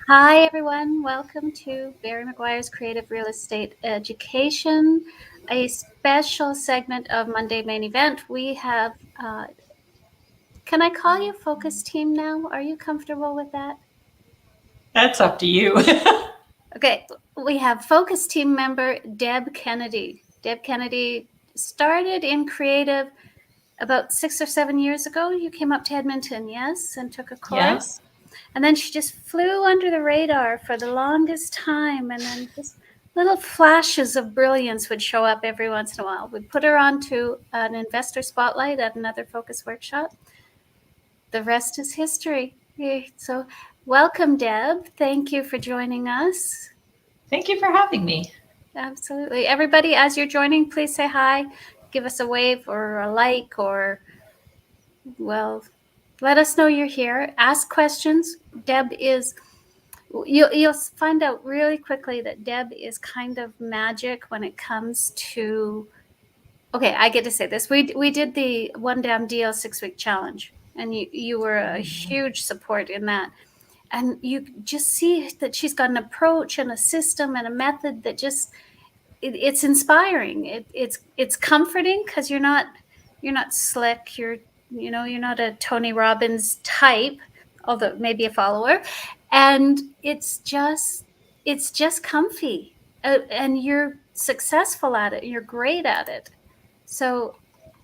Hi, everyone. Welcome to Barry McGuire's Creative Real Estate Education, a special segment of Monday Main Event. We have, can I call you Focus Team now? Are you comfortable with that? That's up to you. Okay, we have Focus Team member Deb Kennedy. Deb Kennedy started in creative about 6 or 7 years ago. You came up to Edmonton, yes, and took a Yeah. course. And then she just flew under the radar for the longest time. And then just little flashes of brilliance would show up every once in a while. We'd put her onto an investor spotlight at another focus workshop. The rest is history. So, welcome, Deb. Thank you for joining us. Thank you for having me. Absolutely. Everybody, as you're joining, please say hi, give us a wave or a like, or, well, let us know you're here. Ask questions. Deb is you'll find out really quickly that Deb is kind of magic when it comes to. Okay, I get to say this. We did the One Damn Deal 6-week challenge, and you were a huge support in that. And you just see that she's got an approach and a system and a method that just it's inspiring. It's comforting because you're not slick. You're not a Tony Robbins type, although maybe a follower, and it's just comfy, and you're successful at it. You're great at it. So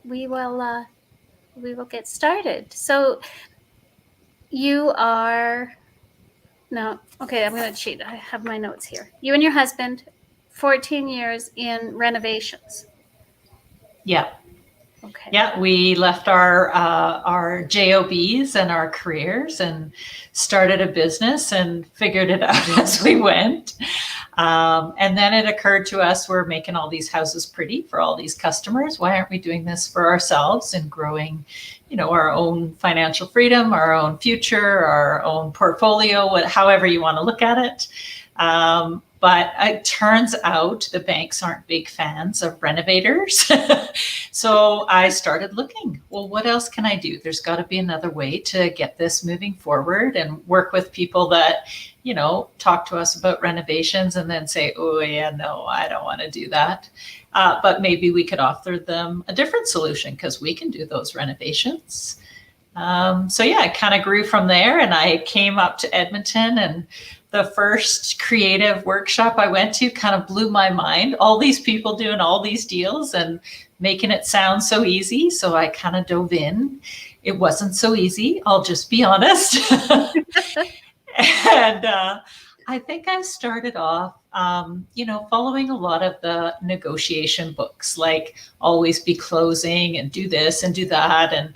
we will get started. So you are no, okay. I'm going to cheat. I have my notes here. You and your husband, 14 years in renovations. Yeah. Okay. Yeah, we left our jobs and our careers and started a business and figured it out as we went. And then it occurred to us, we're making all these houses pretty for all these customers. Why aren't we doing this for ourselves and growing, our own financial freedom, our own future, our own portfolio, however you want to look at it. But it turns out the banks aren't big fans of renovators. So I started looking, well, what else can I do? There's got to be another way to get this moving forward and work with people that, talk to us about renovations and then say, oh, yeah, no, I don't want to do that. But maybe we could offer them a different solution because we can do those renovations. So yeah, it kind of grew from there, and I came up to Edmonton, and the first creative workshop I went to kind of blew my mind. All these people doing all these deals and making it sound so easy. So I kind of dove in. It wasn't so easy, I'll just be honest. And I think I started off, following a lot of the negotiation books, like Always Be Closing and Do This and Do That. And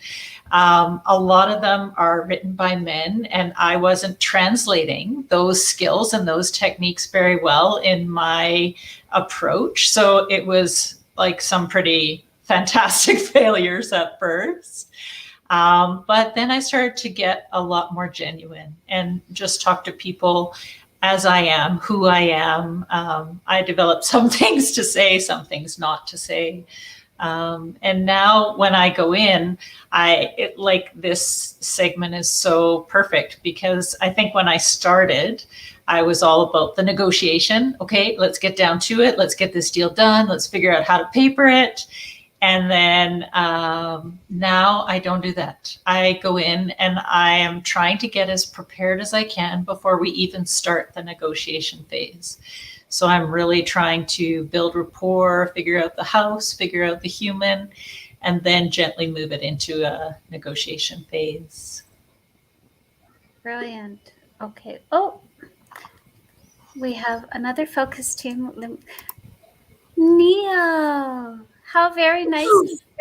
a lot of them are written by men, and I wasn't translating those skills and those techniques very well in my approach. So it was like some pretty fantastic failures at first. But then I started to get a lot more genuine and just talk to people as I am, who I am. I developed some things to say, some things not to say. And now when I go in, this segment is so perfect because I think when I started, I was all about the negotiation. Okay, let's get down to it. Let's get this deal done. Let's figure out how to paper it. And then now I don't do that. I go in and I am trying to get as prepared as I can before we even start the negotiation phase. So I'm really trying to build rapport, figure out the house, figure out the human, and then gently move it into a negotiation phase. Brilliant. Okay. Oh, we have another focus team. Neal, how very nice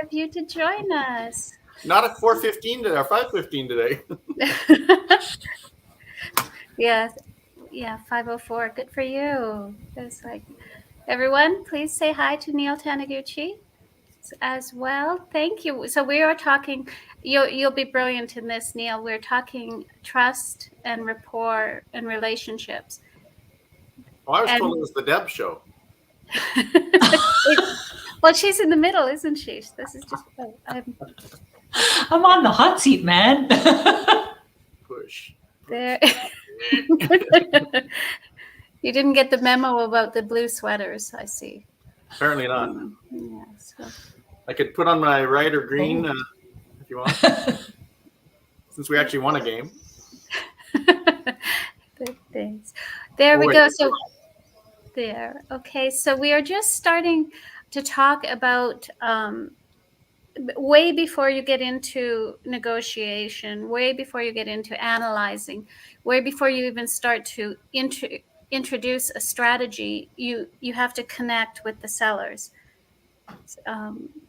of you to join us. Not at 4:15 today or 5:15 today. Yeah, 5:04. Good for you. It's like, everyone, please say hi to Neal Taniguchi as well. Thank you. So we are talking. You'll be brilliant in this, Neal. We're talking trust and rapport and relationships. I was told it was the Deb show. Well, she's in the middle, isn't she? This is just. I'm on the hot seat, man. Push. There. You didn't get the memo about the blue sweaters, I see. Apparently not. Yeah, so. I could put on my red or green if you want, since we actually won a game. Good things. There we go. So there. Okay. So we are just starting to talk about way before you get into negotiation, way before you get into analyzing, way before you even start to introduce a strategy, you have to connect with the sellers.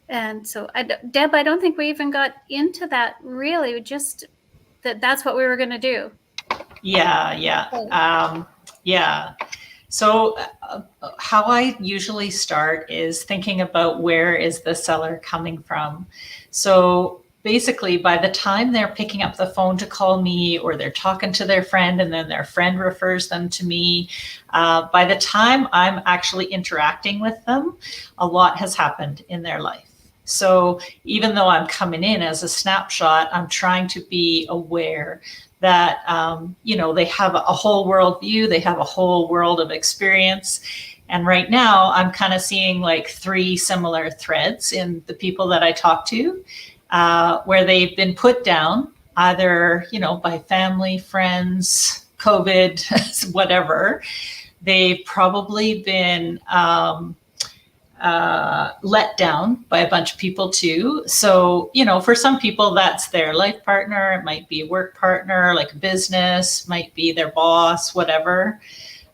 And so, Deb, I don't think we even got into that really. Just that's what we were going to do. Yeah. So how I usually start is thinking about where is the seller coming from. So basically, by the time they're picking up the phone to call me, or they're talking to their friend and then their friend refers them to me, by the time I'm actually interacting with them, a lot has happened in their life. So even though I'm coming in as a snapshot, I'm trying to be aware that, they have a whole world view, they have a whole world of experience. And right now I'm kind of seeing like 3 similar threads in the people that I talk to, where they've been put down either, by family, friends, COVID, whatever. They've probably been let down by a bunch of people too. So, for some people that's their life partner. It might be a work partner, like a business, might be their boss, whatever.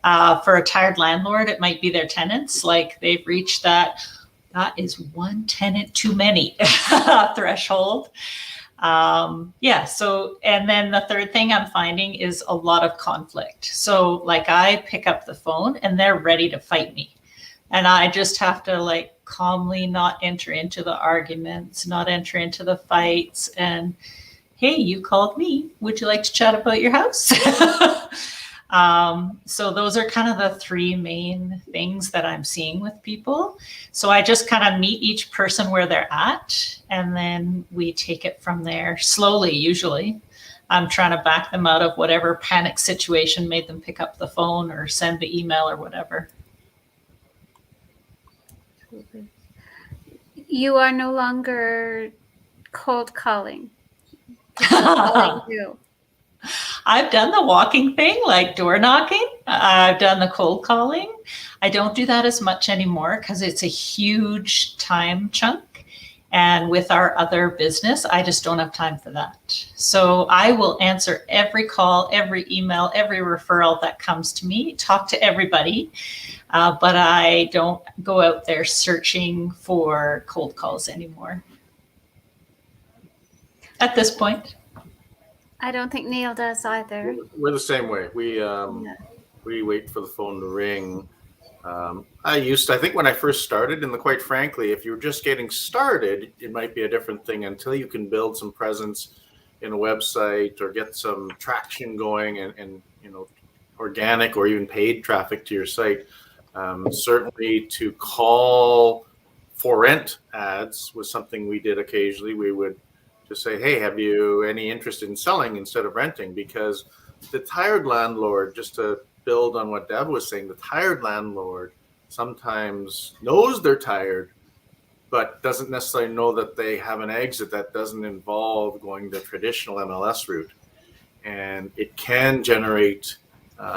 For a tired landlord, it might be their tenants. Like they've reached that is one tenant too many threshold. So, and then the third thing I'm finding is a lot of conflict. So like I pick up the phone and they're ready to fight me. And I just have to calmly not enter into the arguments, not enter into the fights. And hey, you called me. Would you like to chat about your house? So those are kind of the 3 main things that I'm seeing with people. So I just kind of meet each person where they're at, and then we take it from there slowly. Usually I'm trying to back them out of whatever panic situation made them pick up the phone or send the email or whatever. You are no longer cold calling. I've done the walking thing, like door knocking. I've done the cold calling. I don't do that as much anymore because it's a huge time chunk. And with our other business, I just don't have time for that. So I will answer every call, every email, every referral that comes to me, talk to everybody. But I don't go out there searching for cold calls anymore at this point. I don't think Neal does either. We're the same way. We wait for the phone to ring. I think when I first started, and quite frankly, if you're just getting started, it might be a different thing until you can build some presence in a website or get some traction going and organic or even paid traffic to your site. Certainly to call for rent ads was something we did occasionally. We would just say, hey, have you any interest in selling instead of renting? Because the tired landlord, just to build on what Deb was saying, the tired landlord sometimes knows they're tired, but doesn't necessarily know that they have an exit that doesn't involve going the traditional MLS route. And it can generate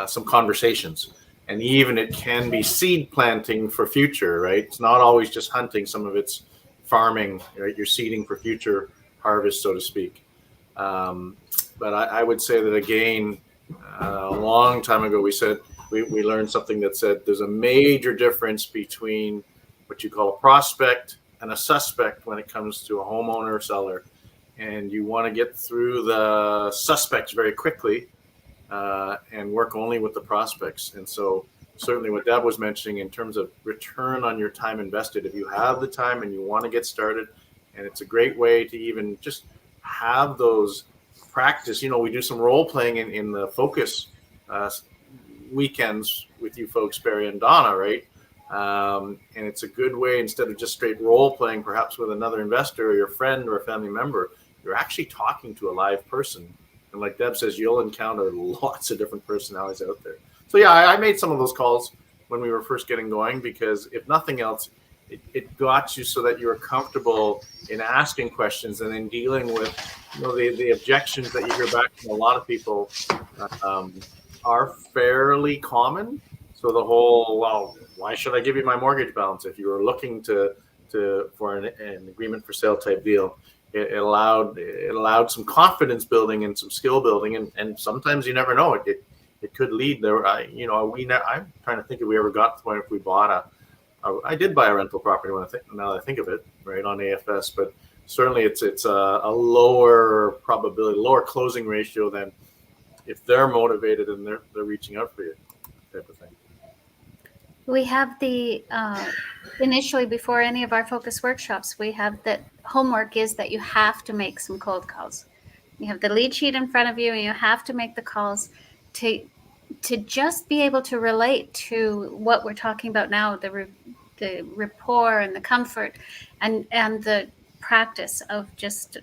some conversations. And even it can be seed planting for future, right? It's not always just hunting. Some of it's farming, right? You're seeding for future harvest, so to speak. But I would say that, again, a long time ago, we learned something that said there's a major difference between what you call a prospect and a suspect when it comes to a homeowner or seller. And you want to get through the suspects very quickly and work only with the prospects. And so certainly what Deb was mentioning in terms of return on your time invested, if you have the time and you want to get started, and it's a great way to even just have those practice. We do some role playing in the focus weekends with you folks, Barry and Donna, right? And it's a good way, instead of just straight role playing, perhaps with another investor or your friend or a family member, you're actually talking to a live person. And like Deb says, you'll encounter lots of different personalities out there. So yeah, I made some of those calls when we were first getting going, because if nothing else, it got you so that you were comfortable in asking questions and then dealing with, the objections that you hear back from a lot of people are fairly common. So the whole, well, why should I give you my mortgage balance? If you were looking for an agreement for sale type deal, it allowed some confidence building and some skill building, and sometimes you never know, it could lead there. I'm trying to think if we ever got to the point if we bought I did buy a rental property now that I think of it, right, on AFS, but certainly it's a lower probability, lower closing ratio than if they're motivated and they're reaching out for you, type of thing. We have the initially, before any of our focus workshops, we have that homework is that you have to make some cold calls. You have the lead sheet in front of you, and you have to make the calls to just be able to relate to what we're talking about now, the rapport and the comfort and the practice of just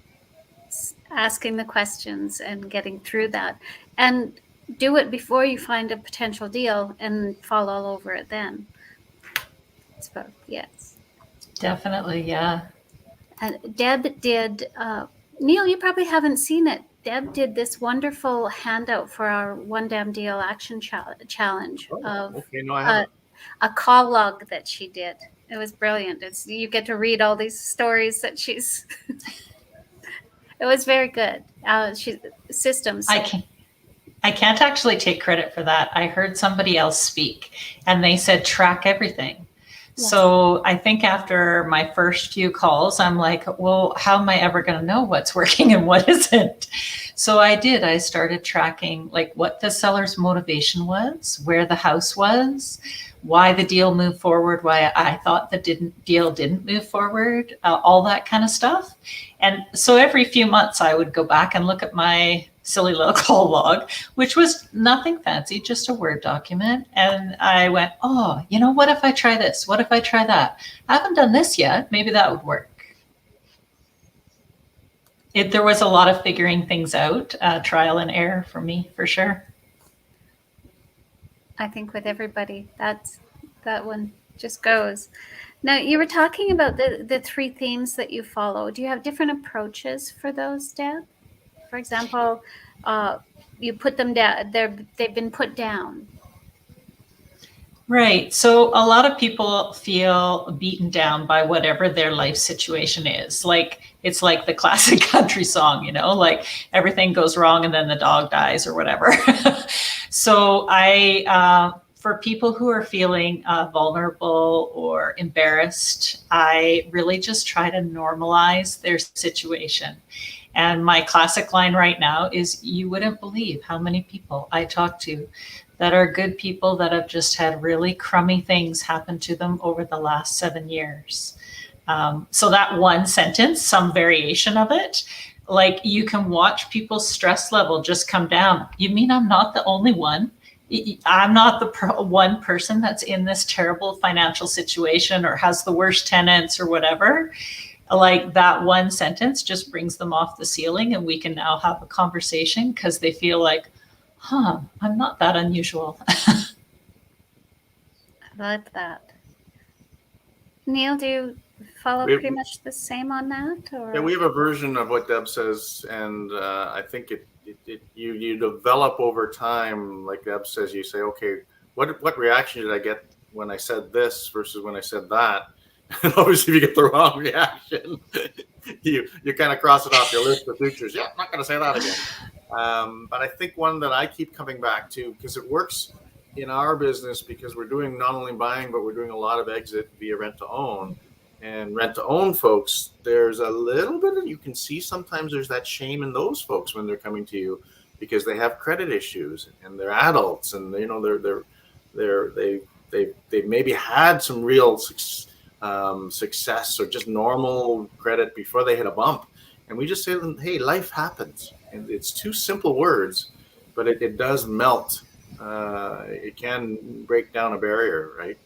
asking the questions and getting through that, and do it before you find a potential deal and fall all over it then. So yes, Definitely, yeah. and Deb did, Neal, you probably haven't seen it. Deb did this wonderful handout for our One Damn Deal Action Challenge of Okay, no, I haven't. a call log that she did. It was brilliant. You get to read all these stories that she's. It was very good. Systems. I can't actually take credit for that. I heard somebody else speak, and they said track everything. Yes. So I think after my first few calls, I'm like, well, how am I ever going to know what's working and what isn't? So I started tracking like what the seller's motivation was, where the house was, why the deal moved forward, why I thought the deal didn't move forward, all that kind of stuff. And so every few months I would go back and look at my silly little call log, which was nothing fancy, just a Word document. And I went, oh, what if I try this? What if I try that? I haven't done this yet. Maybe that would work. There was a lot of figuring things out, trial and error for me, for sure. I think with everybody, that one just goes. Now, you were talking about the three themes that you follow. Do you have different approaches for those, Deb? For example, you put them down. They've been put down. Right. So a lot of people feel beaten down by whatever their life situation is. Like, it's like the classic country song, like everything goes wrong and then the dog dies or whatever. So for people who are feeling vulnerable or embarrassed, I really just try to normalize their situation. And my classic line right now is, you wouldn't believe how many people I talk to that are good people that have just had really crummy things happen to them over the last 7 years. So that one sentence, some variation of it, like you can watch people's stress level just come down. You mean I'm not the only one? I'm not the one person that's in this terrible financial situation or has the worst tenants or whatever. Like that one sentence just brings them off the ceiling, and we can now have a conversation because they feel like, I'm not that unusual. I like that. Neal, do you follow pretty much the same on that? Or? Yeah, we have a version of what Deb says, and I think you develop over time. Like Deb says, you say, okay, what reaction did I get when I said this versus when I said that? And obviously, if you get the wrong reaction, you kind of cross it off your list of features. Yeah, I'm not going to say that again. But I think one that I keep coming back to, because it works in our business, because we're doing not only buying, but we're doing a lot of exit via rent to own. And rent to own folks, there's a little bit of, you can see sometimes there's that shame in those folks when they're coming to you because they have credit issues and they're adults, and they've maybe had some real success or just normal credit before they hit a bump. And we just say to them, hey, life happens. And it's two simple words, but it does melt. It can break down a barrier, right?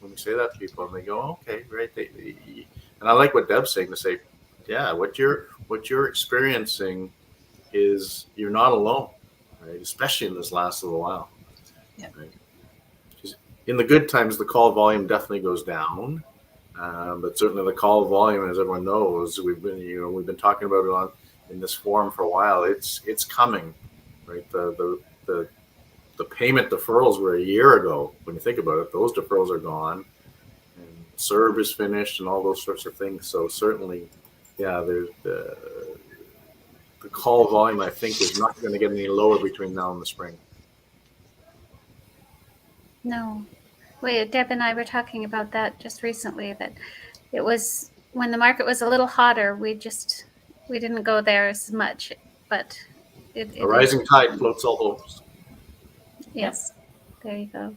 When we say that to people and they go, okay, right. And I like what Deb's saying, to say, yeah, what you're experiencing is you're not alone, right? Especially in this last little while. Yeah. Right? In the good times, the call volume definitely goes down, but certainly the call volume, as everyone knows, we've been talking about it in this forum for a while. It's coming, right? The payment deferrals were a year ago. When you think about it, those deferrals are gone, and CERB is finished, and all those sorts of things. So certainly, yeah, there's the call volume, I think, is not going to get any lower between now and the spring. No. Wait, Deb and I were talking about that just recently, that it was when the market was a little hotter, we didn't go there as much, but A rising tide floats all boats. Yes, there you go.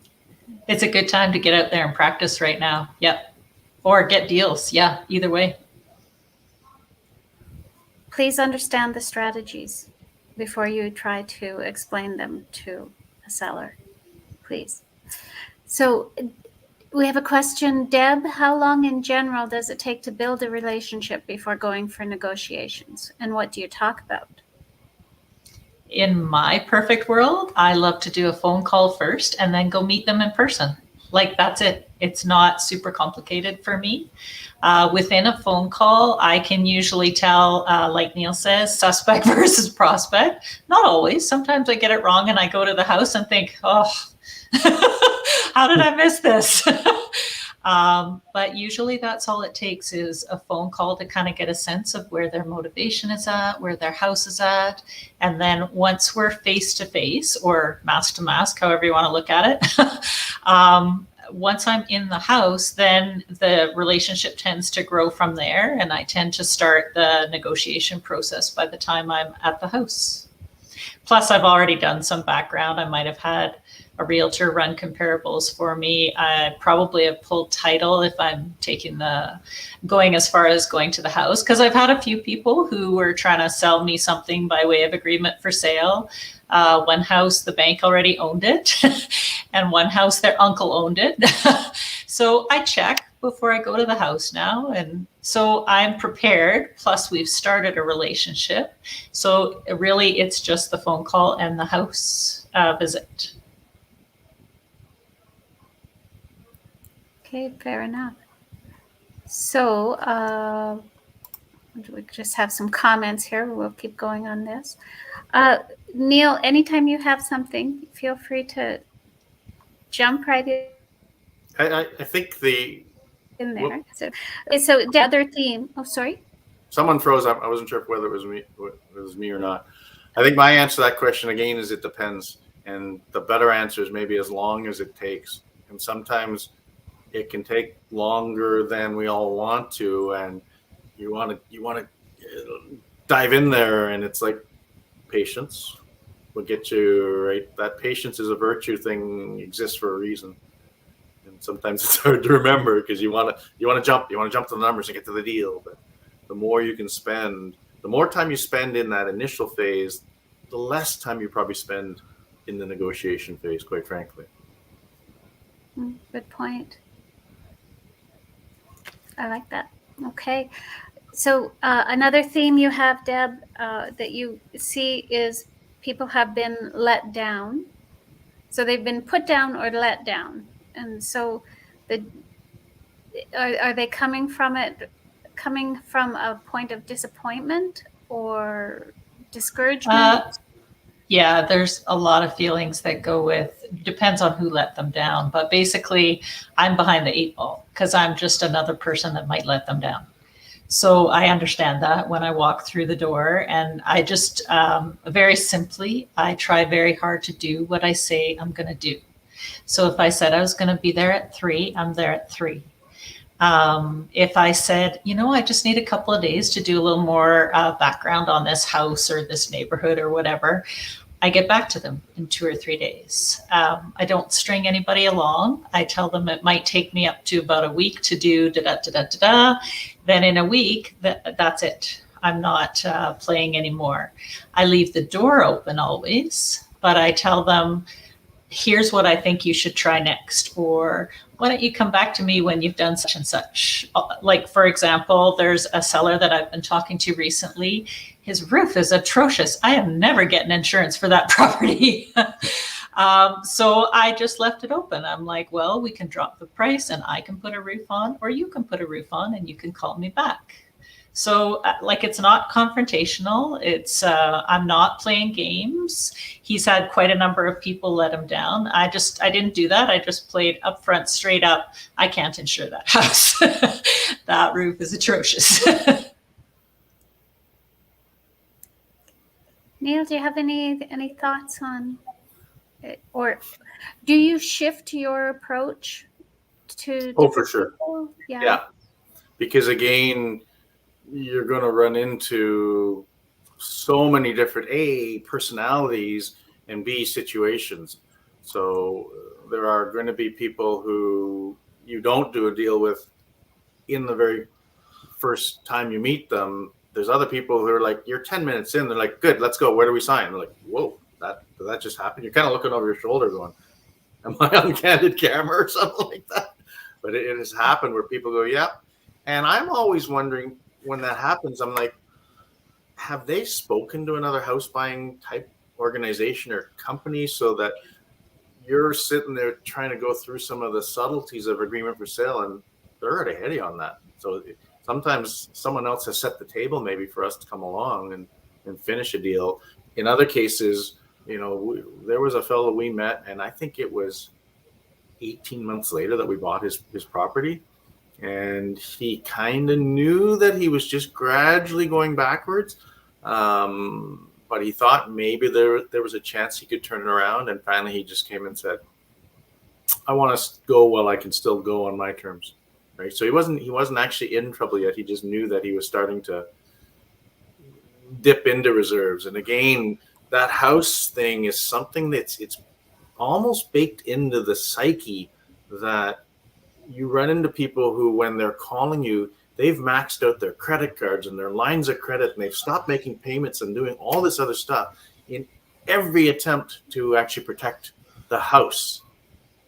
It's a good time to get out there and practice right now. Yep. Or get deals. Yeah, either way. Please understand the strategies before you try to explain them to a seller, please. So we have a question. Deb, how long in general does it take to build a relationship before going for negotiations? And what do you talk about? In my perfect world, I love to do a phone call first and then go meet them in person. Like, that's it. It's not super complicated for me. Within a phone call, I can usually tell, like Neal says, suspect versus prospect. Not always. Sometimes I get it wrong and I go to the house and think, oh, how did I miss this? But usually that's all it takes is a phone call to kind of get a sense of where their motivation is at, where their house is at. And then once we're face to face or mask to mask, however you want to look at it, once I'm in the house, then the relationship tends to grow from there. And I tend to start the negotiation process by the time I'm at the house. Plus, I've already done some background. I might have had a realtor run comparables for me. I probably have pulled title if I'm going as far as going to the house, because I've had a few people who were trying to sell me something by way of agreement for sale. One house, the bank already owned it, and one house, their uncle owned it. So I check before I go to the house now. And so I'm prepared. Plus, we've started a relationship. So really, it's just the phone call and the house visit. Okay, fair enough. So we just have some comments here. We'll keep going on this. Neal, anytime you have something, feel free to jump right in. I think In there. So the other theme. Oh, sorry. Someone froze up. I wasn't sure whether it was me or not. I think my answer to that question again is it depends, and the better answer is maybe as long as it takes. And sometimes it can take longer than we all want to, and you want to dive in there, and it's like patience will get you right. That patience is a virtue thing, exists for a reason. And sometimes it's hard to remember because you want to jump to the numbers and get to the deal. But the more you can spend, the more time you spend in that initial phase, the less time you probably spend in the negotiation phase, quite frankly. Good point. I like that. Okay. So another theme you have, Deb, that you see is people have been let down. So they've been put down or let down. And so are they coming from a point of disappointment or discouragement? Yeah, there's a lot of feelings that go with, depends on who let them down. But basically, I'm behind the 8 ball because I'm just another person that might let them down. So I understand that when I walk through the door, and I just very simply, I try very hard to do what I say I'm going to do. So if I said I was going to be there at 3, I'm there at 3. If I said, I just need a couple of days to do a little more background on this house or this neighborhood or whatever, I get back to them in 2 or 3 days. I don't string anybody along. I tell them it might take me up to about a week to do da-da-da-da-da-da. Then in a week, that's it. I'm not playing anymore. I leave the door open always, but I tell them, here's what I think you should try next, or why don't you come back to me when you've done such and such? Like, for example, there's a seller that I've been talking to recently. his roof is atrocious. I am never getting insurance for that property. So I just left it open. I'm like, well, we can drop the price and I can put a roof on, or you can put a roof on and you can call me back. So like, it's not confrontational. It's, I'm not playing games. He's had quite a number of people let him down. I didn't do that. I just played upfront, straight up. I can't insure that house. That roof is atrocious. Neal, do you have any thoughts on it? Or do you shift your approach to for sure. people? Yeah. Because again, you're going to run into so many different personalities and B, situations. So there are going to be people who you don't do a deal with in the very first time you meet them. There's other people who are like, you're 10 minutes in, they're like, good, let's go. Where do we sign? They're like, whoa, did that just happen? You're kind of looking over your shoulder going, am I on candid camera or something like that? But it has happened where people go, yeah. And I'm always wondering, when that happens, I'm like, have they spoken to another house buying type organization or company so that you're sitting there trying to go through some of the subtleties of agreement for sale, and they're already ahead of you on that. So sometimes someone else has set the table maybe for us to come along and finish a deal. In other cases, there was a fellow we met, and I think it was 18 months later that we bought his property. And he kind of knew that he was just gradually going backwards. But he thought maybe there was a chance he could turn it around. And finally, he just came and said, I want to go while I can still go on my terms. Right. So he wasn't actually in trouble yet. He just knew that he was starting to dip into reserves. And again, that house thing is something it's almost baked into the psyche that you run into people who, when they're calling you, they've maxed out their credit cards and their lines of credit, and they've stopped making payments and doing all this other stuff in every attempt to actually protect the house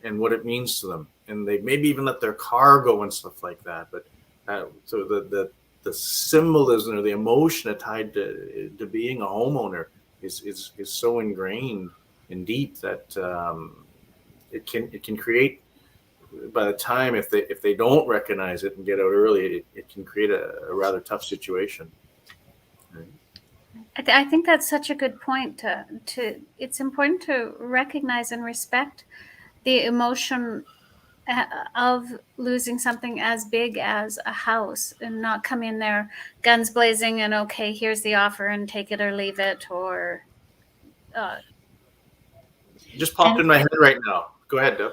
and what it means to them. And they maybe even let their car go and stuff like that. But so the symbolism or the emotion tied to being a homeowner is so ingrained and deep that it can create, by the time if they don't recognize it and get out early, it can create a rather tough situation. Right? I think that's such a good point. To it's important to recognize and respect the emotion of losing something as big as a house, and not come in there guns blazing and, okay, here's the offer and take it or leave it, or just popped in my head right now. Go ahead, Deb.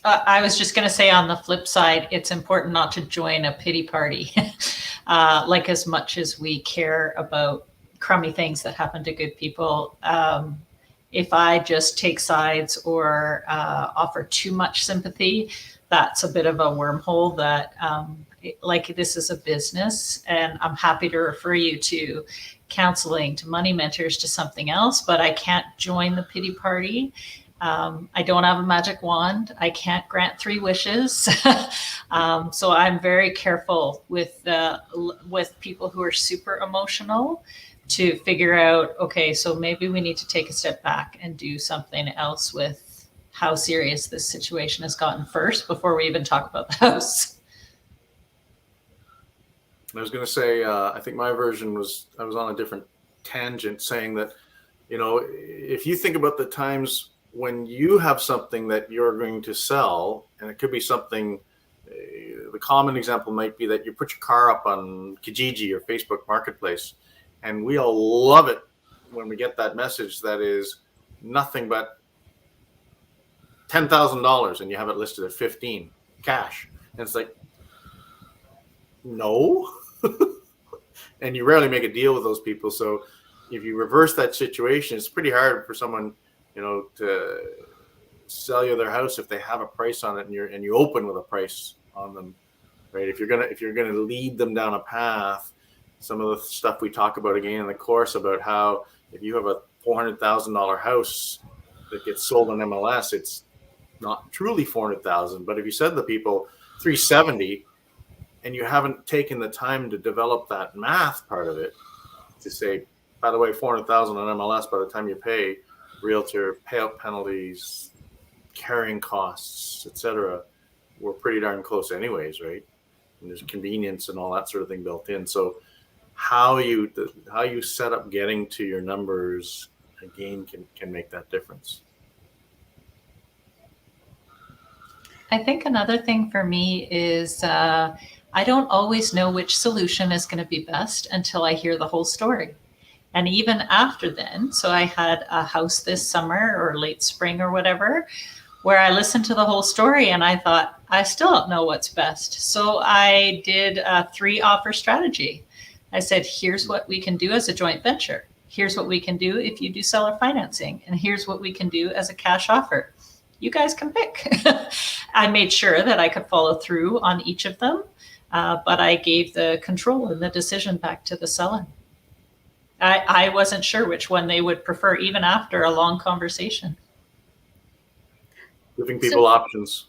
I was just going to say, on the flip side, it's important not to join a pity party. Like, as much as we care about crummy things that happen to good people, if I just take sides or offer too much sympathy, that's a bit of a wormhole that, like, this is a business, and I'm happy to refer you to counseling, to money mentors, to something else, but I can't join the pity party. I don't have a magic wand. I can't grant 3 wishes. So I'm very careful with people who are super emotional, to figure out, okay, so maybe we need to take a step back and do something else with how serious this situation has gotten first, before we even talk about the house. I was going to say, I think my version was, I was on a different tangent, saying that, if you think about the times when you have something that you're going to sell, and it could be something, the common example might be that you put your car up on Kijiji or Facebook Marketplace, and we all love it when we get that message that is nothing but $10,000 and you have it listed at 15 cash. And it's like, no. And you rarely make a deal with those people. So if you reverse that situation, it's pretty hard for someone, to sell you their house if they have a price on it, and you open with a price on them, right? If you're gonna lead them down a path, some of the stuff we talk about again in the course about how if you have a $400,000 house that gets sold on MLS, it's not truly 400,000. But if you said to people 370, and you haven't taken the time to develop that math part of it, to say, by the way, 400,000 on MLS by the time you pay, realtor payout penalties, carrying costs, etc. We're pretty darn close anyways, right? And there's convenience and all that sort of thing built in. So how you set up getting to your numbers again can make that difference. I think another thing for me is I don't always know which solution is going to be best until I hear the whole story. And even after then, so I had a house this summer or late spring or whatever, where I listened to the whole story and I thought, I still don't know what's best. So I did a 3-offer strategy. I said, here's what we can do as a joint venture. Here's what we can do if you do seller financing. And here's what we can do as a cash offer. You guys can pick. I made sure that I could follow through on each of them, but I gave the control and the decision back to the seller. I wasn't sure which one they would prefer, even after a long conversation. Giving people options.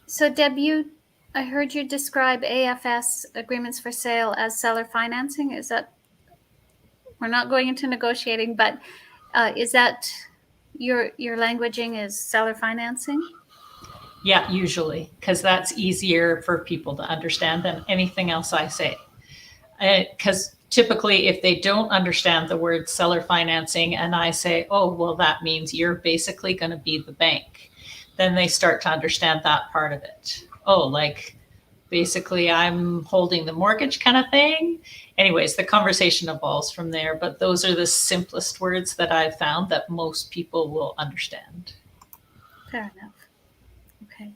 So Deb, I heard you describe AFS, agreements for sale, as seller financing. Is that, we're not going into negotiating, but is that your languaging is seller financing? Yeah, usually, because that's easier for people to understand than anything else I say. Because typically, if they don't understand the word seller financing and I say, oh, well, that means you're basically going to be the bank, then they start to understand that part of it. Oh, like basically I'm holding the mortgage kind of thing. Anyways, the conversation evolves from there, but those are the simplest words that I've found that most people will understand. Fair enough. Okay.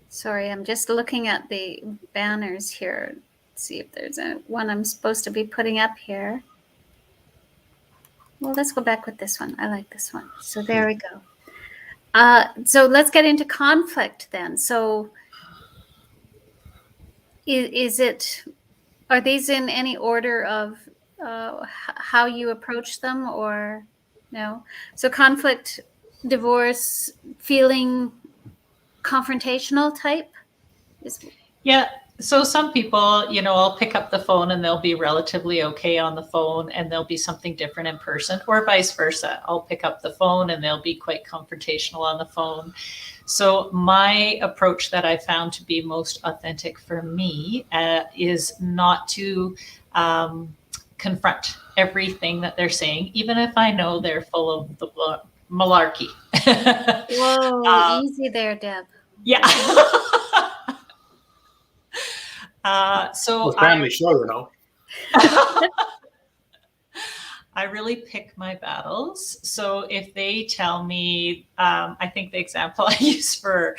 Sorry, I'm just looking at the banners here. Let's see if there's one I'm supposed to be putting up here. Well, let's go back with this one. I like this one. So there we go. So let's get into conflict then. So are these in any order of how you approach them or no? So conflict, divorce, feeling confrontational type? Yeah. So some people, I'll pick up the phone and they'll be relatively okay on the phone and there'll be something different in person, or vice versa. I'll pick up the phone and they'll be quite confrontational on the phone. So my approach that I found to be most authentic for me is not to confront everything that they're saying, even if I know they're full of the malarkey. Whoa, easy there, Deb. Yeah. So family show, I really pick my battles. So if they tell me, I think the example I used for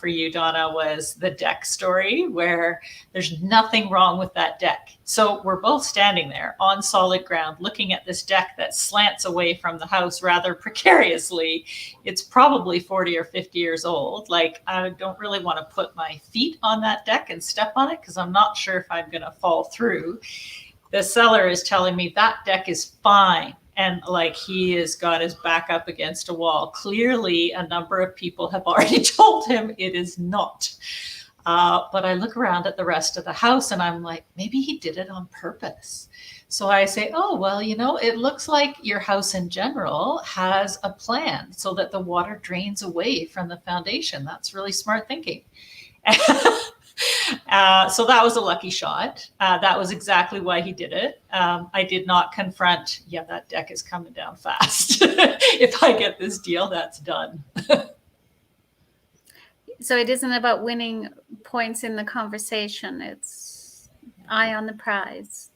you, Donna, was the deck story, where there's nothing wrong with that deck. So we're both standing there on solid ground, looking at this deck that slants away from the house rather precariously. It's probably 40 or 50 years old. Like, I don't really want to put my feet on that deck and step on it because I'm not sure if I'm going to fall through. The seller is telling me that deck is fine. And like, he has got his back up against a wall. Clearly, a number of people have already told him it is not. But I look around at the rest of the house and I'm like, maybe he did it on purpose. So I say, oh, well, it looks like your house in general has a plan so that the water drains away from the foundation. That's really smart thinking. So that was a lucky shot. That was exactly why he did it. I did not confront, that deck is coming down fast. If I get this deal, that's done. So it isn't about winning points in the conversation. It's eye on the prize.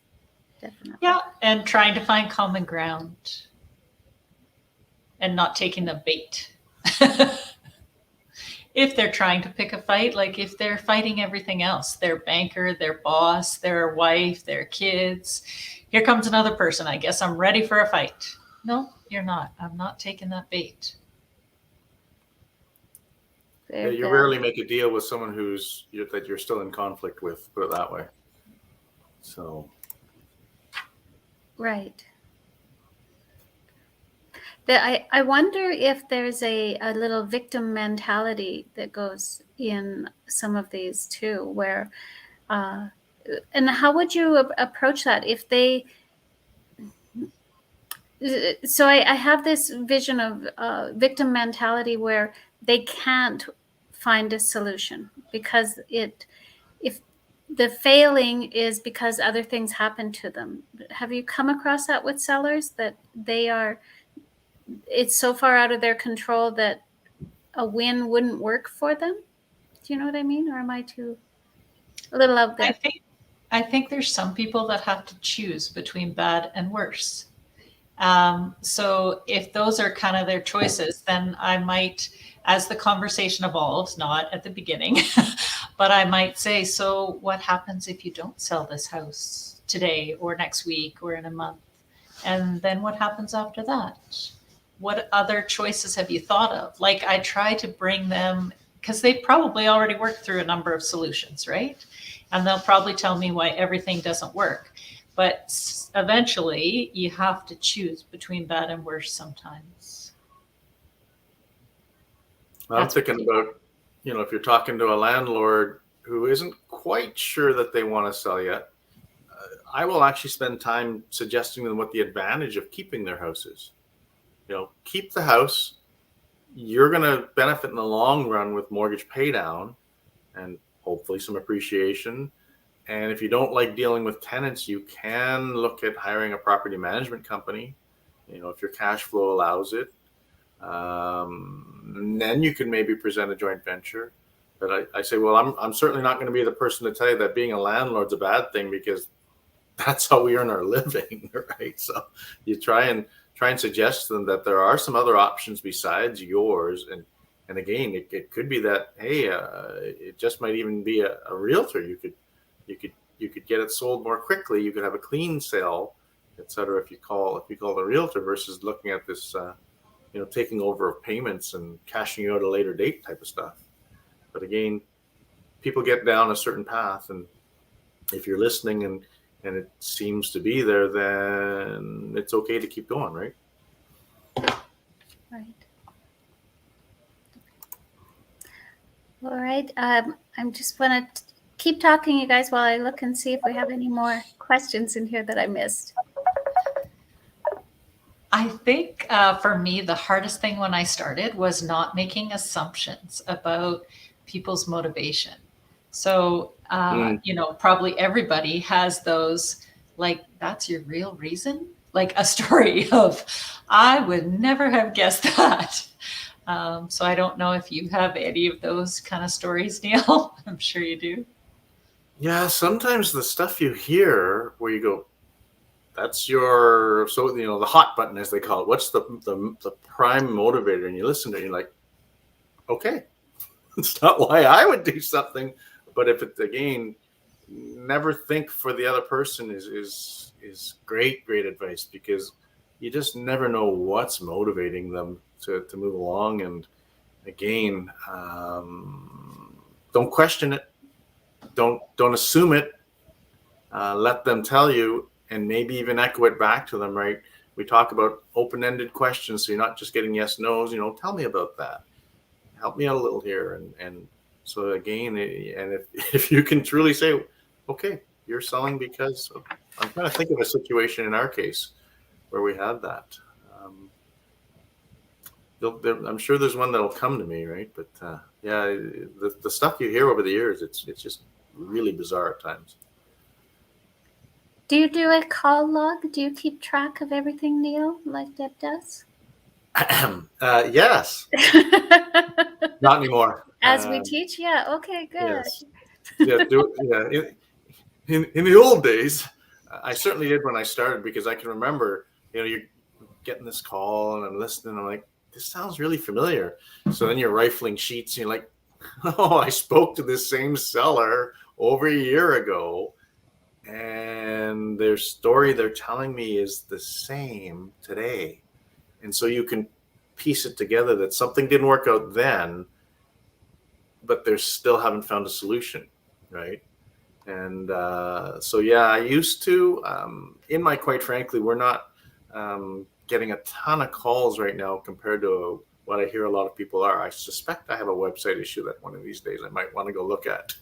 Definitely. Yeah, and trying to find common ground and not taking the bait. If they're trying to pick a fight, like if they're fighting everything else, their banker, their boss, their wife, their kids, here comes another person. I guess I'm ready for a fight. No, you're not. I'm not taking that bait. You rarely make a deal with someone that you're still in conflict with, put it that way. So. Right. I wonder if there's a little victim mentality that goes in some of these too, where And how would you approach that if they? So I have this vision of victim mentality where they can't find a solution because if the failing is because other things happen to them. Have you come across that with sellers, that it's so far out of their control that a win wouldn't work for them? Do you know what I mean? Or am I too a little out there? I think there's some people that have to choose between bad and worse. So if those are kind of their choices, then I might, as the conversation evolves, not at the beginning, but I might say, so what happens if you don't sell this house today or next week or in a month? And then what happens after that? What other choices have you thought of? Like, I try to bring them, because they've probably already worked through a number of solutions, right? And they'll probably tell me why everything doesn't work. But eventually you have to choose between bad and worse sometimes. I'm thinking about, if you're talking to a landlord who isn't quite sure that they want to sell yet, I will actually spend time suggesting them what the advantage of keeping their house is. Keep the house. You're going to benefit in the long run with mortgage pay down and hopefully some appreciation. And if you don't like dealing with tenants, you can look at hiring a property management company, if your cash flow allows it. And then you can maybe present a joint venture. But I say, well, I'm certainly not going to be the person to tell you that being a landlord's a bad thing, because that's how we earn our living, right? So you try and suggest to them that there are some other options besides yours. And again, it could be that, hey, it just might even be a realtor. You could get it sold more quickly. You could have a clean sale, et cetera, if you call the realtor, versus looking at this, taking over of payments and cashing out at a later date type of stuff. But again, people get down a certain path, and if you're listening and it seems to be there, then it's okay to keep going, right? Right. All right. I'm just want to keep talking, you guys, while I look and see if we have any more questions in here that I missed. I think for me, the hardest thing when I started was not making assumptions about people's motivation. So, probably everybody has those, like, that's your real reason? Like a story of, I would never have guessed that. So I don't know if you have any of those kind of stories, Neal. I'm sure you do. Yeah, sometimes the stuff you hear where you go, that's your, so, the hot button, as they call it. What's the prime motivator? And you listen to it, and you're like, okay, it's not why I would do something. But if it's, again, never think for the other person is great advice, because you just never know what's motivating them to move along. And again, don't question it. Don't assume it. Let them tell you, and maybe even echo it back to them, right? We talk about open-ended questions, so you're not just getting yes, no's. Tell me about that. Help me out a little here. And so again, and if you can truly say, okay, you're selling because I'm trying to think of a situation in our case where we had that. I'm sure there's one that'll come to me, right? But yeah, the stuff you hear over the years, it's just really bizarre at times. Do you do a call log? Do you keep track of everything, Neal, like Deb does? Yes. Not anymore. As we teach? Yeah. Okay, good. Yes. Yeah. In the old days, I certainly did when I started, because I can remember, you're getting this call and I'm listening. I'm like, this sounds really familiar. So then you're rifling sheets and you're like, oh, I spoke to this same seller over a year ago, and their story they're telling me is the same today. And so you can piece it together that something didn't work out then, but they still haven't found a solution, right? And so, yeah, I used to, quite frankly, we're not getting a ton of calls right now compared to what I hear a lot of people are. I suspect I have a website issue that one of these days I might want to go look at.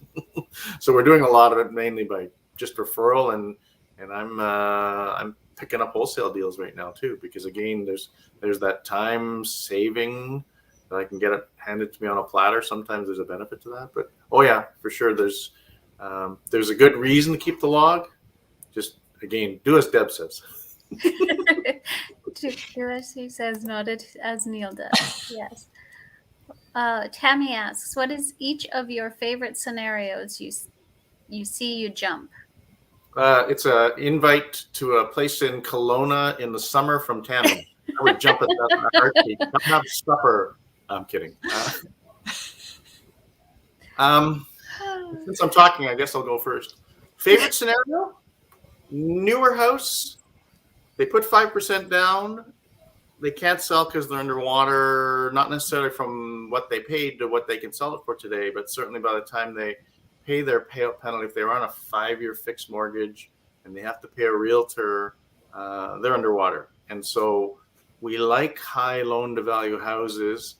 So we're doing a lot of it mainly by just referral, and I'm picking up wholesale deals right now too, because again, there's that time saving that I can get it handed to me on a platter. Sometimes there's a benefit to that, but oh yeah, for sure, there's a good reason to keep the log. Just again, do as Deb says. Do as he says, not as Neal does. Yes. Tammy asks, what is each of your favorite scenarios you see you jump? It's an invite to a place in Kelowna in the summer from Tammy. I would jump at that in a heartbeat. Come have supper. I'm kidding. Since I'm talking, I guess I'll go first. Favorite scenario? Newer house. They put 5% down. They can't sell because they're underwater, not necessarily from what they paid to what they can sell it for today, but certainly by the time they pay their payout penalty, if they're on a 5-year fixed mortgage and they have to pay a realtor, they're underwater. And so we like high loan to value houses.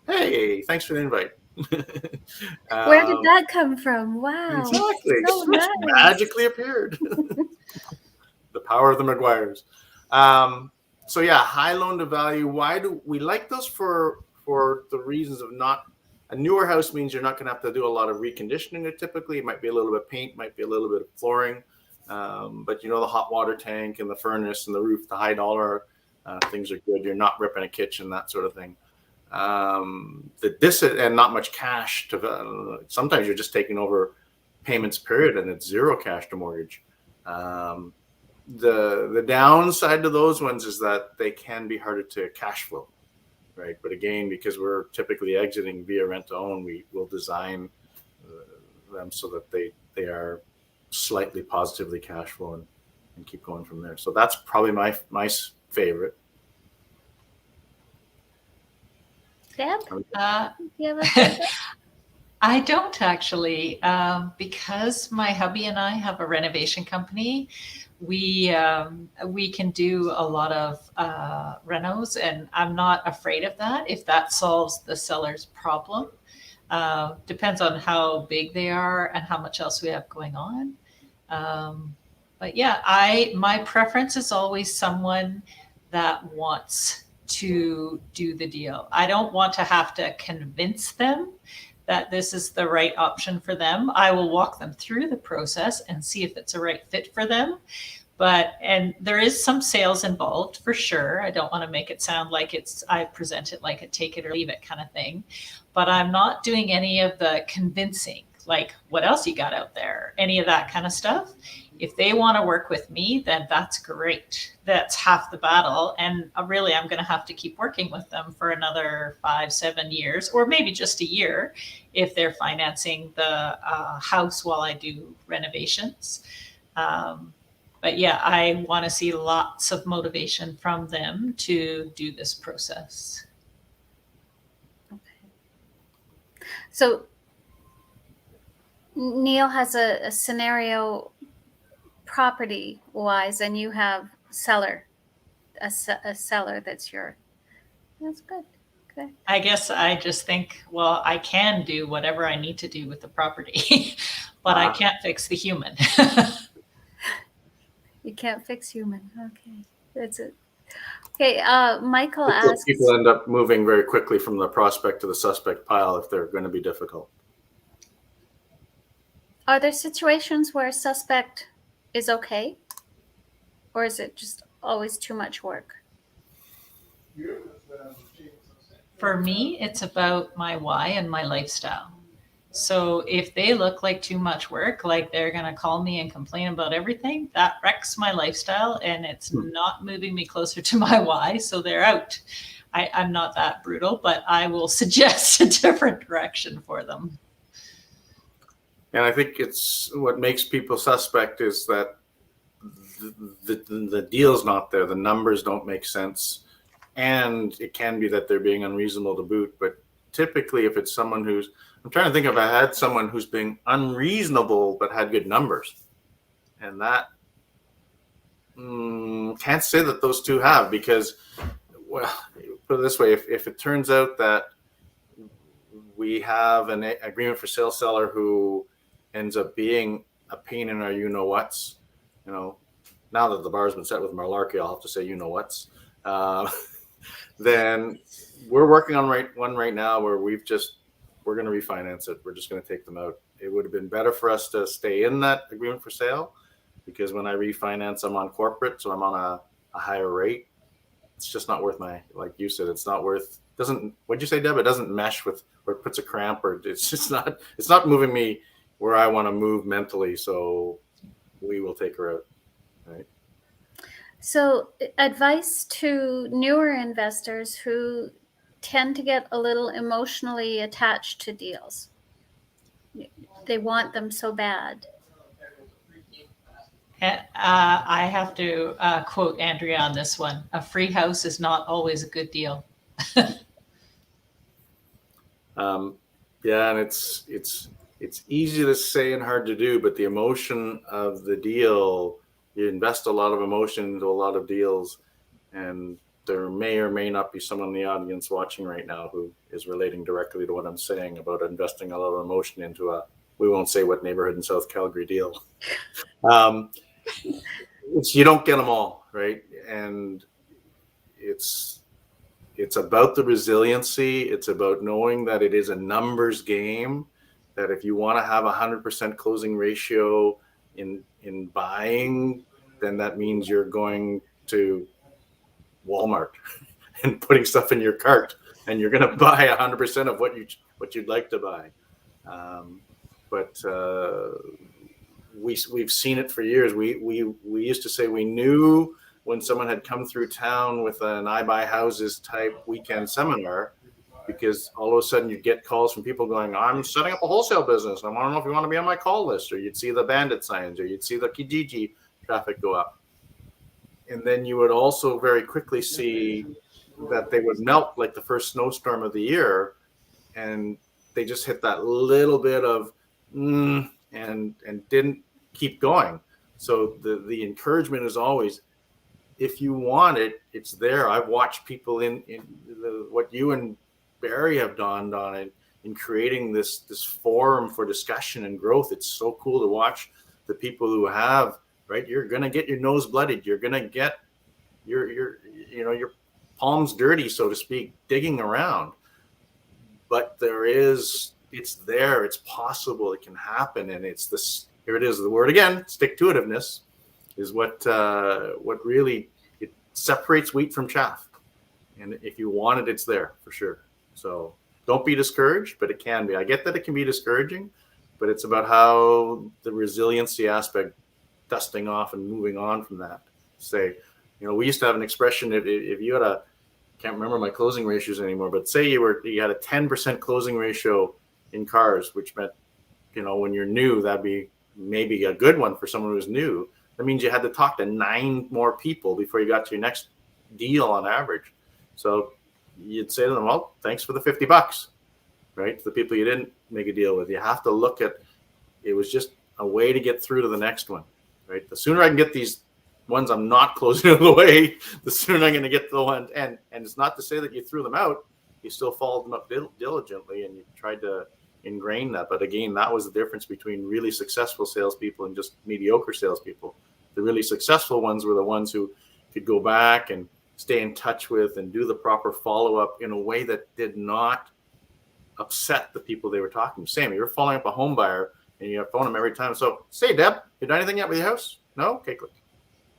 Hey, thanks for the invite. Where did that come from? Wow. Exactly. So nice. Magically appeared. The power of the Maguires. So yeah, high loan to value. Why do we like those? For the reasons of not a newer house means you're not going to have to do a lot of reconditioning. Typically, it might be a little bit of paint, might be a little bit of flooring, but the hot water tank and the furnace and the roof, the high dollar things are good. You're not ripping a kitchen, that sort of thing. And not much cash to. Sometimes you're just taking over payments, period, and it's zero cash to mortgage. The downside to those ones is that they can be harder to cash flow, right? But again, because we're typically exiting via rent to own, we will design them so that they are slightly positively cash flowing and keep going from there. So that's probably my favorite. Deb, do you have a favorite? I don't actually, because my hubby and I have a renovation company. We can do a lot of renos, and I'm not afraid of that if that solves the seller's problem. Depends on how big they are and how much else we have going on. But yeah, my preference is always someone that wants to do the deal. I don't want to have to convince them that this is the right option for them. I will walk them through the process and see if it's a right fit for them. And there is some sales involved for sure. I don't want to make it sound like I present it like a take it or leave it kind of thing, but I'm not doing any of the convincing, like what else you got out there, any of that kind of stuff. If they want to work with me, then that's great. That's half the battle. And really, I'm going to have to keep working with them for another 5-7 years, or maybe just a year if they're financing the house while I do renovations. But yeah, I want to see lots of motivation from them to do this process. Okay. So Neal has a scenario property wise, and you have a seller that's good. Okay. I guess I just think, well, I can do whatever I need to do with the property, but I can't fix the human. You can't fix human. Okay, that's it. Okay, Michael Because asks. people end up moving very quickly from the prospect to the suspect pile if they're going to be difficult. Are there situations where a suspect is okay, or is it just always too much work? For me, it's about my why and my lifestyle. So if they look like too much work, like they're going to call me and complain about everything, that wrecks my lifestyle and it's not moving me closer to my why. So they're out. I'm not that brutal, but I will suggest a different direction for them. And I think it's what makes people suspect is that the deal's not there. The numbers don't make sense. And it can be that they're being unreasonable to boot. But typically, if it's someone I'm trying to think if I had someone who's being unreasonable but had good numbers. And that can't say that those two have, because, well, put it this way, if it turns out that we have an agreement for sale seller who ends up being a pain in our you-know-whats, now that the bar's been set with malarkey, I'll have to say you-know-whats, then we're working on one right now where we're going to refinance it. We're just going to take them out. It would have been better for us to stay in that agreement for sale, because when I refinance, I'm on corporate, so I'm on a higher rate. It's just not worth like you said, it's not worth, what'd you say, Deb? It doesn't mesh with, or it puts a cramp, or it's not moving me where I want to move mentally. So we will take her out. Right. So advice to newer investors who tend to get a little emotionally attached to deals. They want them so bad. I have to quote Andrea on this one. A free house is not always a good deal. Yeah, and it's easy to say and hard to do, but the emotion of the deal, you invest a lot of emotion into a lot of deals, and there may or may not be someone in the audience watching right now who is relating directly to what I'm saying about investing a lot of emotion into we won't say what neighborhood in South Calgary deal. You don't get them all, right? And it's about the resiliency. It's about knowing that it is a numbers game, that if you want to have 100% closing ratio in buying, then that means you're going to Walmart and putting stuff in your cart, and you're going to buy 100% of what you'd like to buy. But we've seen it for years. We used to say we knew when someone had come through town with an I Buy Houses type weekend seminar, because all of a sudden you'd get calls from people going, I'm setting up a wholesale business. I want to know if you want to be on my call list, or you'd see the bandit signs, or you'd see the Kijiji traffic go up. And then you would also very quickly see that they would melt like the first snowstorm of the year, and they just hit that little bit of and didn't keep going. So the encouragement is always, if you want it, it's there. I've watched people in what you and Barry have done on it, in creating this forum for discussion and growth. It's so cool to watch the people who have, right? You're gonna get your nose bloodied. You're gonna get your palms dirty, so to speak, digging around. But it's there. It's possible. It can happen, and it's this. Here it is. The word again. Stick-to-itiveness is what really it separates wheat from chaff. And if you want it, it's there for sure. So don't be discouraged, but it can be. I get that it can be discouraging, but it's about how the resiliency aspect, dusting off and moving on from that. Say, we used to have an expression, if you had can't remember my closing ratios anymore, but say you had a 10% closing ratio in cars, which meant, when you're new, that'd be maybe a good one for someone who's new. That means you had to talk to 9 more people before you got to your next deal on average. So you'd say to them, well, thanks for the $50, right? The people you didn't make a deal with. You have to look at, it was just a way to get through to the next one, right? The sooner I can get these ones I'm not closing out of the way, the sooner I'm going to get to the one. And it's not to say that you threw them out. You still followed them up diligently, and you tried to ingrain that. But again, that was the difference between really successful salespeople and just mediocre salespeople. The really successful ones were the ones who could go back and stay in touch with and do the proper follow-up in a way that did not upset the people they were talking to. Same, you're following up a home buyer and you phone them every time. So, say, Deb, you done anything yet with your house? No? Okay, click.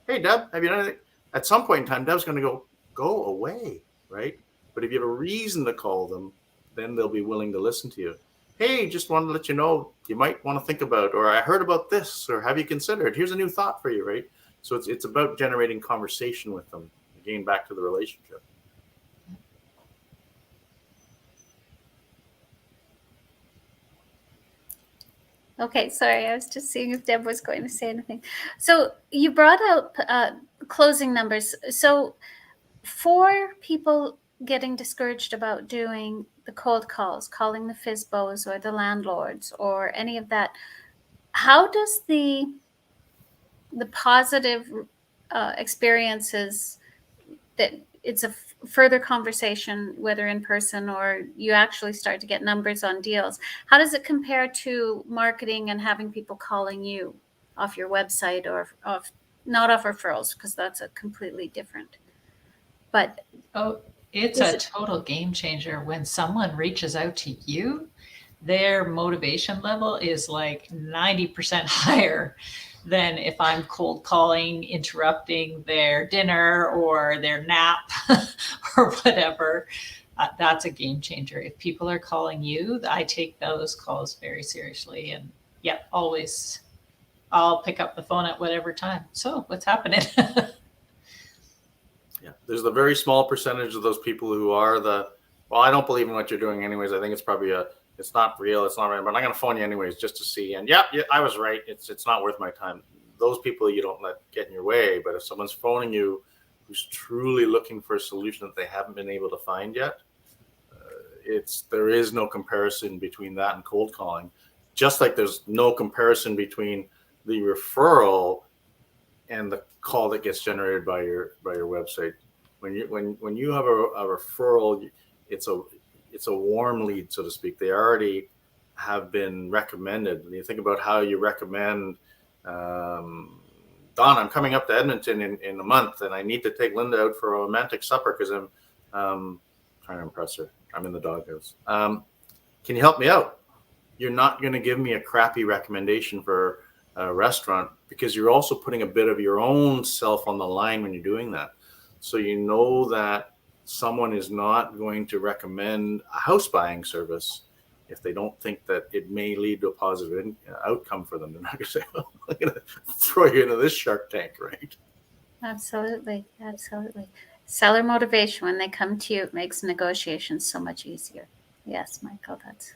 Hey, Deb, have you done anything? At some point in time, Deb's going to go away, right? But if you have a reason to call them, then they'll be willing to listen to you. Hey, just wanted to let you know, you might want to think about, or I heard about this, or have you considered? Here's a new thought for you, right? So it's about generating conversation with them. Again, back to the relationship. Okay, sorry, I was just seeing if Deb was going to say anything. So you brought up closing numbers. So for people getting discouraged about doing the cold calls, calling the FSBOs or the landlords or any of that, how does the positive experiences that it's a further conversation, whether in person or you actually start to get numbers on deals. How does it compare to marketing and having people calling you off your website or off, not off referrals, because that's a completely different, but it's a total game changer when someone reaches out to you. Their motivation level is like 90% higher than if I'm cold calling, interrupting their dinner or their nap or whatever. That's a game changer. If people are calling you, I take those calls very seriously. And yeah, always I'll pick up the phone at whatever time. So what's happening? Yeah, there's the very small percentage of those people who are well, I don't believe in what you're doing anyways. I think it's probably it's not real. It's not right, but I'm going to phone you anyways just to see. And yeah, I was right. It's not worth my time. Those people you don't let get in your way. But if someone's phoning you who's truly looking for a solution that they haven't been able to find yet, there is no comparison between that and cold calling. Just like there's no comparison between the referral and the call that gets generated by your website. When you have a referral, it's a warm lead, so to speak. They already have been recommended. And you think about how you recommend, Don, I'm coming up to Edmonton in a month, and I need to take Linda out for a romantic supper because I'm trying to impress her. I'm in the doghouse. Can you help me out? You're not going to give me a crappy recommendation for a restaurant because you're also putting a bit of your own self on the line when you're doing that. So you know that someone is not going to recommend a house buying service if they don't think that it may lead to a positive outcome for them. They're not going to say, well, I'm going to throw you into this Shark Tank, right? Absolutely. Seller motivation when they come to you, it makes negotiations so much easier. Yes, Michael, that's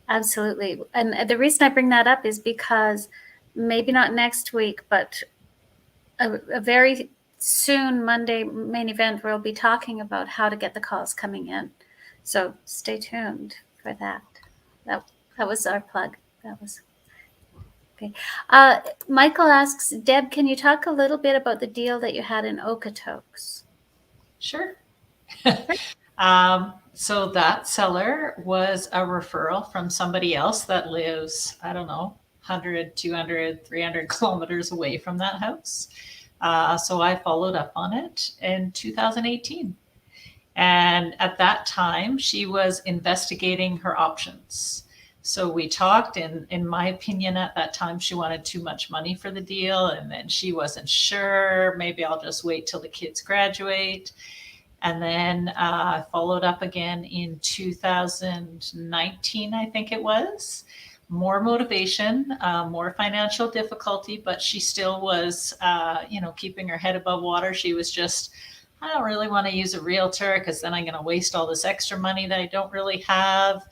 absolutely. And the reason I bring that up is because maybe not next week, but a very soon Monday main event, we'll be talking about how to get the calls coming in. So stay tuned for that. That was our plug. That was okay. Michael asks, Deb, can you talk a little bit about the deal that you had in Okotoks? Sure. So that seller was a referral from somebody else that lives, I don't know, 100, 200, 300 kilometers away from that house. So I followed up on it in 2018. And at that time, she was investigating her options. So we talked, and in my opinion, at that time, she wanted too much money for the deal. And then she wasn't sure. Maybe I'll just wait till the kids graduate. And then I followed up again in 2019, I think it was. More motivation, more financial difficulty, but she still was, keeping her head above water. She was just, I don't really want to use a realtor because then I'm going to waste all this extra money that I don't really have.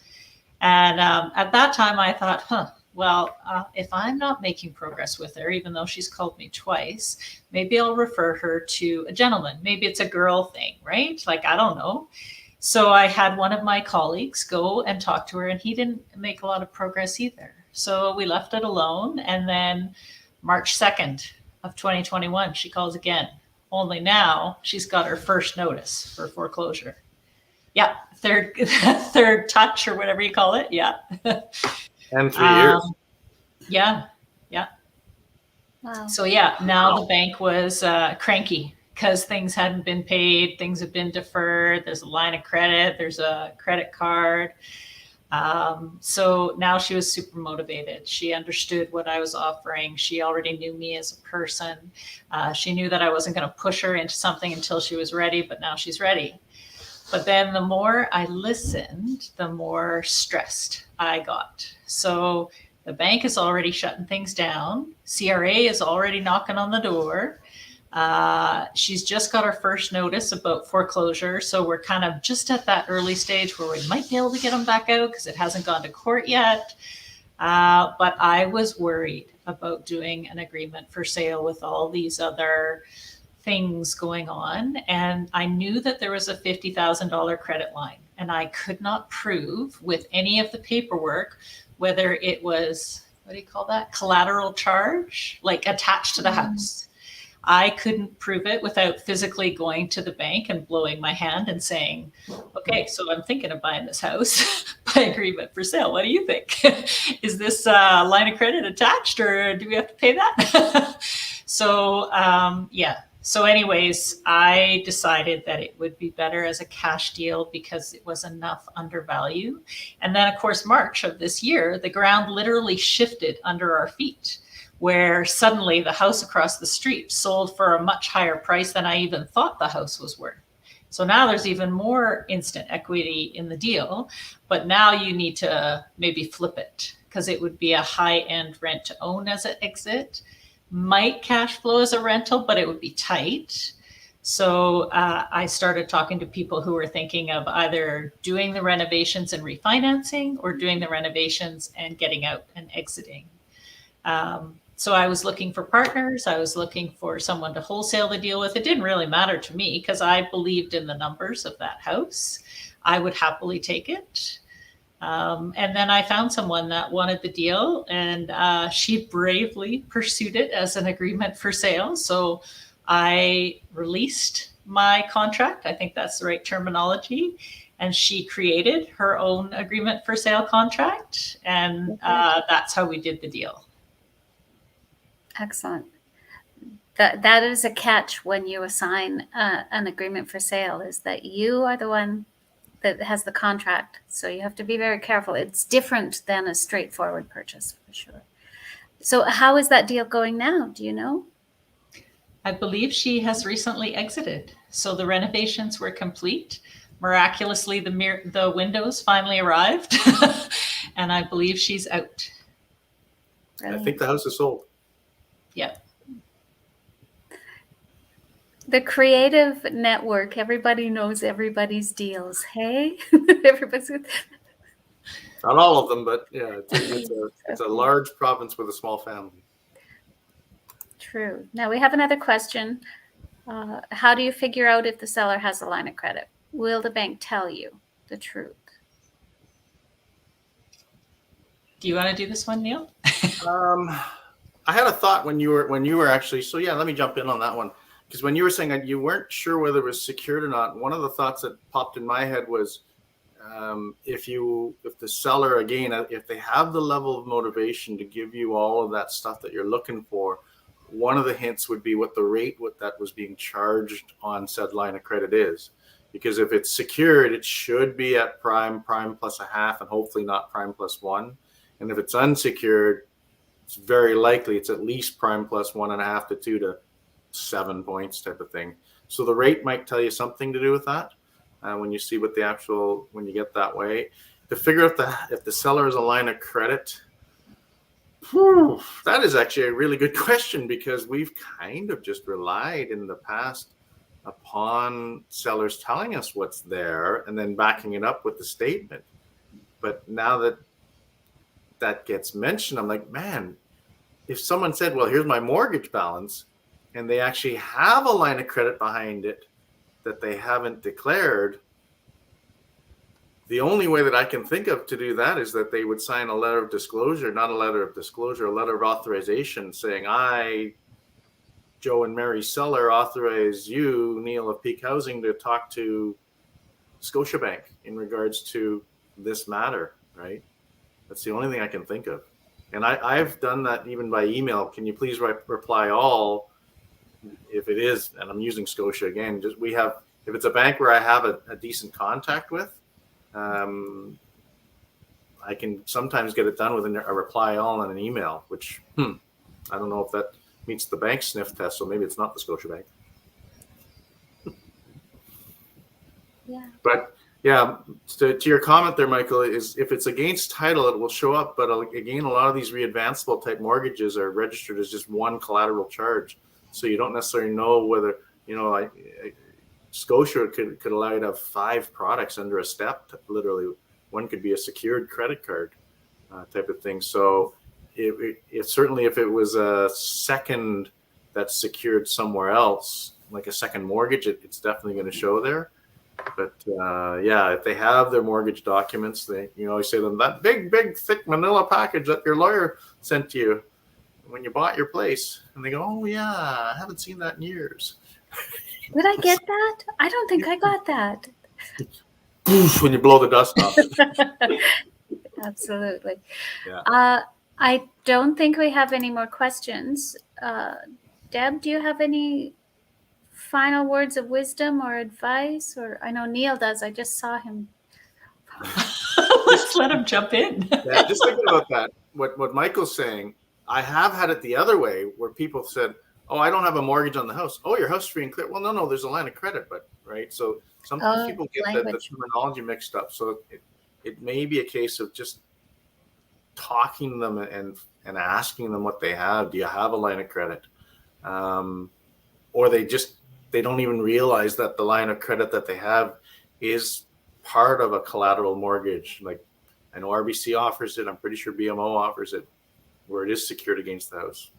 And at that time I thought, if I'm not making progress with her, even though she's called me twice, maybe I'll refer her to a gentleman. Maybe it's a girl thing, right? Like, I don't know. So I had one of my colleagues go and talk to her, and he didn't make a lot of progress either. So we left it alone. And then March 2nd of 2021, she calls again. Only now she's got her first notice for foreclosure. Yeah. Third touch or whatever you call it. Yeah. And 3 years. Yeah. Wow. So now the bank was cranky because things hadn't been paid. Things have been deferred. There's a line of credit. There's a credit card. So now she was super motivated. She understood what I was offering. She already knew me as a person. She knew that I wasn't going to push her into something until she was ready, but now she's ready. But then the more I listened, the more stressed I got. So the bank is already shutting things down. CRA is already knocking on the door. She's just got her first notice about foreclosure. So we're kind of just at that early stage where we might be able to get them back out because it hasn't gone to court yet. But I was worried about doing an agreement for sale with all these other things going on. And I knew that there was a $50,000 credit line, and I could not prove with any of the paperwork whether it was, what do you call that? Collateral charge, like attached to the house. I couldn't prove it without physically going to the bank and blowing my hand and saying, okay, so I'm thinking of buying this house by agreement for sale. What do you think? Is this line of credit attached, or do we have to pay that? So yeah. So anyways, I decided that it would be better as a cash deal because it was enough undervalue. And then, of course, March of this year, the ground literally shifted under our feet, where suddenly the house across the street sold for a much higher price than I even thought the house was worth. So now there's even more instant equity in the deal, but now you need to maybe flip it because it would be a high-end rent to own as an exit. Might cash flow as a rental, but it would be tight. So I started talking to people who were thinking of either doing the renovations and refinancing or doing the renovations and getting out and exiting. So I was looking for partners. I was looking for someone to wholesale the deal with. It didn't really matter to me because I believed in the numbers of that house. I would happily take it. And then I found someone that wanted the deal, and she bravely pursued it as an agreement for sale. So I released my contract. I think that's the right terminology. And she created her own agreement for sale contract. And that's how we did the deal. Excellent. That is a catch when you assign an agreement for sale, is that you are the one that has the contract. So you have to be very careful. It's different than a straightforward purchase, for sure. So how is that deal going now? Do you know? I believe she has recently exited. So the renovations were complete. Miraculously, the windows finally arrived. And I believe she's out. Brilliant. I think the house is sold. Yeah. The creative network, everybody knows everybody's deals. Hey, everybody's Not all of them, but yeah, it's a large province with a small family. True. Now we have another question. How do you figure out if the seller has a line of credit? Will the bank tell you the truth? Do you want to do this one, Neal? I had a thought when you were actually, so yeah, let me jump in on that one. Because when you were saying that you weren't sure whether it was secured or not, one of the thoughts that popped in my head was if the seller, again, if they have the level of motivation to give you all of that stuff that you're looking for, one of the hints would be what the rate that was being charged on said line of credit is. Because if it's secured, it should be at prime plus a half, and hopefully not prime plus one. And if it's unsecured, it's very likely it's at least prime plus 1.5 to 2 to 7 points type of thing. So the rate might tell you something to do with that when you see what when you get that way. To figure out if the seller has a line of credit, that is actually a really good question, because we've kind of just relied in the past upon sellers telling us what's there and then backing it up with the statement. But now that gets mentioned, I'm like, man, if someone said, well, here's my mortgage balance, and they actually have a line of credit behind it that they haven't declared, the only way that I can think of to do that is that they would sign a letter of disclosure, not a letter of disclosure, a letter of authorization saying, I, Joe and Mary Seller, authorize you, Neal of Peak Housing, to talk to Scotiabank in regards to this matter, right? That's the only thing I can think of. And I've done that even by email. Can you please reply all? If it is, and I'm using Scotia again, if it's a bank where I have a decent contact with, I can sometimes get it done with a reply all on an email, which I don't know if that meets the bank sniff test, so maybe it's not the Scotiabank. Yeah. But yeah, to your comment there, Michael, is if it's against title, it will show up. But again, a lot of these readvanceable type mortgages are registered as just one collateral charge. So you don't necessarily know whether, Scotia could allow you to have 5 products under a step. Literally, one could be a secured credit card type of thing. So it certainly, if it was a second that's secured somewhere else, like a second mortgage, it's definitely going to show there. But yeah, if they have their mortgage documents, they always say to them, that big thick manila package that your lawyer sent to you, when you bought your place, and they go, oh yeah, I haven't seen that in years. Did I get that? I don't think I got that. When you blow the dust off it. Absolutely. Yeah. I don't think we have any more questions. Deb, do you have any final words of wisdom or advice? Or I know Neal does. I just saw him. Let's let him jump in. Yeah, just thinking about that, what Michael's saying, I have had it the other way where people said, oh, I don't have a mortgage on the house. Oh, your house is free and clear. Well, no, there's a line of credit, but right. So sometimes people get the terminology mixed up. So it may be a case of just talking to them and asking them what they have. Do you have a line of credit? Or they don't even realize that the line of credit that they have is part of a collateral mortgage. Like I know RBC offers it. I'm pretty sure BMO offers it, where it is secured against the house,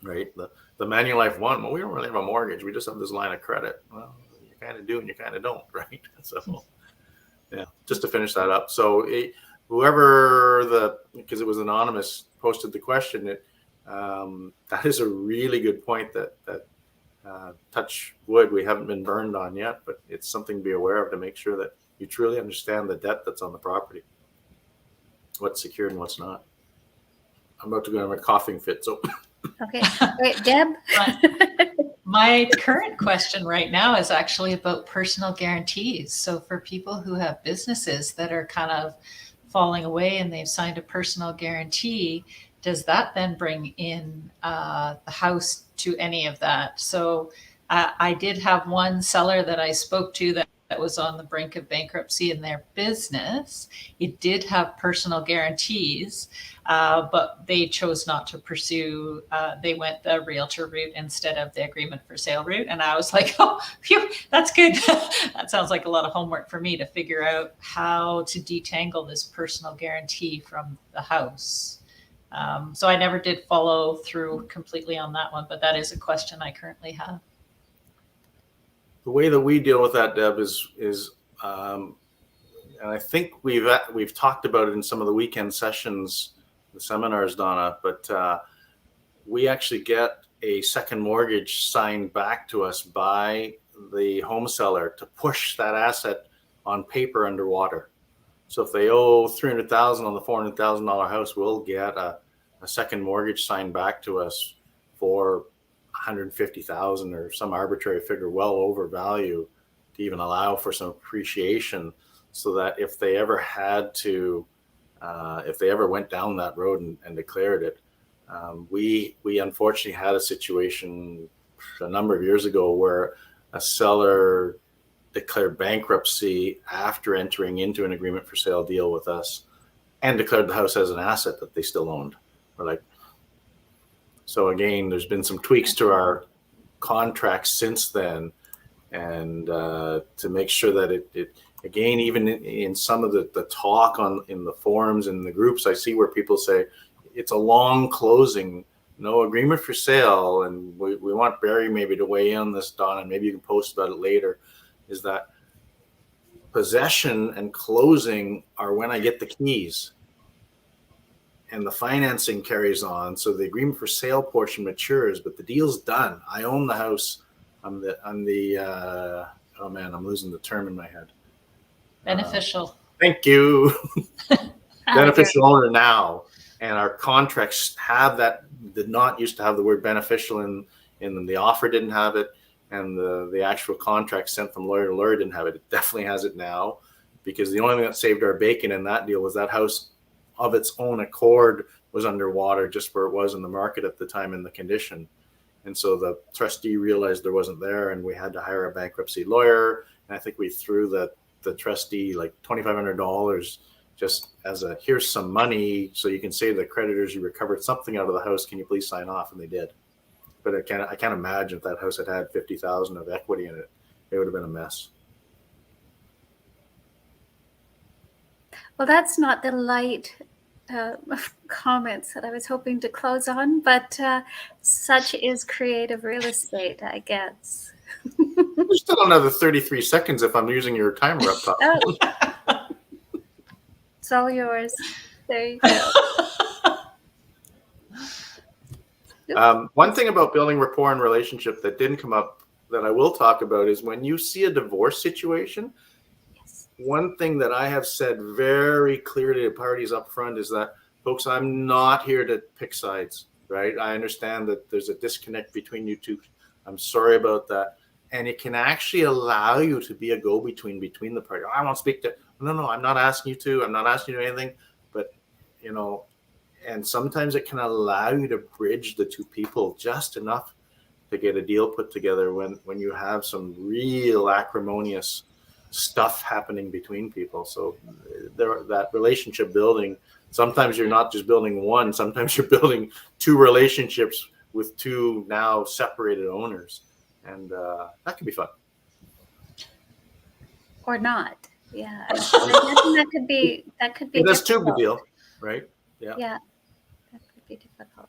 right? The Manulife one, well, we don't really have a mortgage. We just have this line of credit. Well, you kind of do and you kind of don't, right? So, yeah, just to finish that up. So whoever because it was anonymous, posted the question, that is a really good point that touch wood, we haven't been burned on yet, but it's something to be aware of to make sure that you truly understand the debt that's on the property, what's secured and what's not. I'm about to go have a coughing fit, so. Okay, wait, Deb? My current question right now is actually about personal guarantees. So for people who have businesses that are kind of falling away and they've signed a personal guarantee, does that then bring in the house to any of that? So I did have one seller that I spoke to that was on the brink of bankruptcy in their business. It did have personal guarantees, but they chose not to pursue. They went the realtor route instead of the agreement for sale route. And I was like, oh, phew, that's good. That sounds like a lot of homework for me to figure out how to detangle this personal guarantee from the house. So I never did follow through completely on that one, but that is a question I currently have. The way that we deal with that, Deb, is and I think we've talked about it in some of the weekend sessions, the seminars, Donna, but we actually get a second mortgage signed back to us by the home seller to push that asset on paper underwater. So if they owe $300,000 on the $400,000 house, we'll get a second mortgage signed back to us for $150,000 or some arbitrary figure, well over value, to even allow for some appreciation, so that if they ever had to, if they ever went down that road and declared it, we unfortunately had a situation a number of years ago where a seller declared bankruptcy after entering into an agreement for sale deal with us and declared the house as an asset that they still owned. We're like, so again, there's been some tweaks to our contracts since then, and to make sure that it again, even in some of the talk in the forums and the groups, I see where people say it's a long closing, no agreement for sale, and we want Barry maybe to weigh in on this, Don, and maybe you can post about it later, is that possession and closing are when I get the keys. And the financing carries on, so the agreement for sale portion matures, but the deal's done. I own the house. I'm the oh man, I'm losing the term in my head. Beneficial. Thank you. Beneficial owner now, and our contracts have that. Did not used to have the word beneficial in them. The offer didn't have it, and the actual contract sent from lawyer to lawyer didn't have it. It definitely has it now, because the only thing that saved our bacon in that deal was that house of its own accord was underwater, just where it was in the market at the time in the condition. And so the trustee realized there wasn't there, and we had to hire a bankruptcy lawyer. And I think we threw the trustee like $2,500 just as a, here's some money so you can say to the creditors you recovered something out of the house. Can you please sign off? And they did. But I can't imagine if that house had $50,000 of equity in it, it would have been a mess. Well, that's not the light comments that I was hoping to close on, but such is creative real estate, I guess. There's still another 33 seconds if I'm using your timer up top. Oh. It's all yours. There you go. One thing about building rapport and relationship that didn't come up that I will talk about is when you see a divorce situation, Yes. one thing that I have said very clearly to parties up front is that, folks, I'm not here to pick sides, right? I understand that there's a disconnect between you two. I'm sorry about that. And it can actually allow you to be a go-between between the party. I won't speak to, no, I'm not asking you to. I'm not asking you to do anything. But, you know, and sometimes it can allow you to bridge the two people just enough to get a deal put together when you have some real acrimonious stuff happening between people. So that relationship building, sometimes you're not just building one, sometimes you're building two relationships with two now separated owners. And that can be fun. Or not. Yeah. I imagine that could be That's too difficult. big deal, right? Yeah. Yeah, that could be difficult.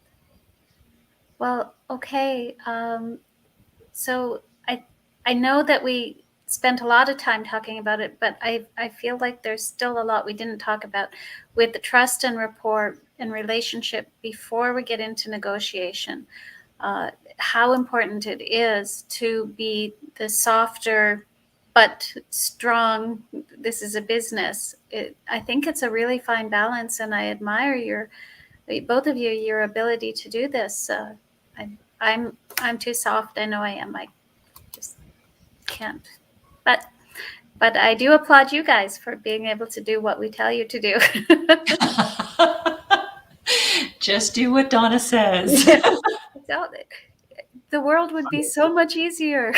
Well, okay. So I know that we spent a lot of time talking about it, but I feel like there's still a lot we didn't talk about with the trust and rapport and relationship before we get into negotiation. How important it is to be the softer but strong. This is a business. I think it's a really fine balance, and I admire both of you, your ability to do this. I'm too soft. I know I am. I just can't. But I do applaud you guys for being able to do what we tell you to do. Just do what Donna says. So, the world would be so much easier.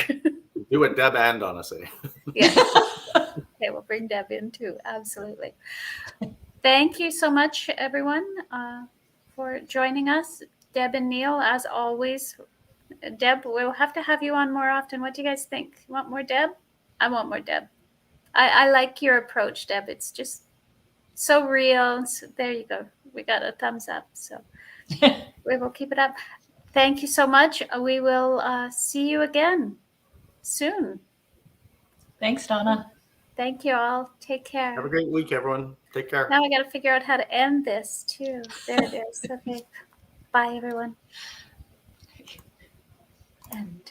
Do what Deb and Donna say. Yeah. Okay, we'll bring Deb in too. Absolutely. Thank you so much, everyone, for joining us. Deb and Neal, as always. Deb, we'll have to have you on more often. What do you guys think? You want more Deb? I want more Deb. I like your approach, Deb. It's just so real. So there you go. We got a thumbs up. So we will keep it up. Thank you so much. We will see you again soon. Thanks, Donna. Thank you all. Take care. Have a great week, everyone. Take care. Now I got to figure out how to end this too. There it is. Okay. Bye, everyone. And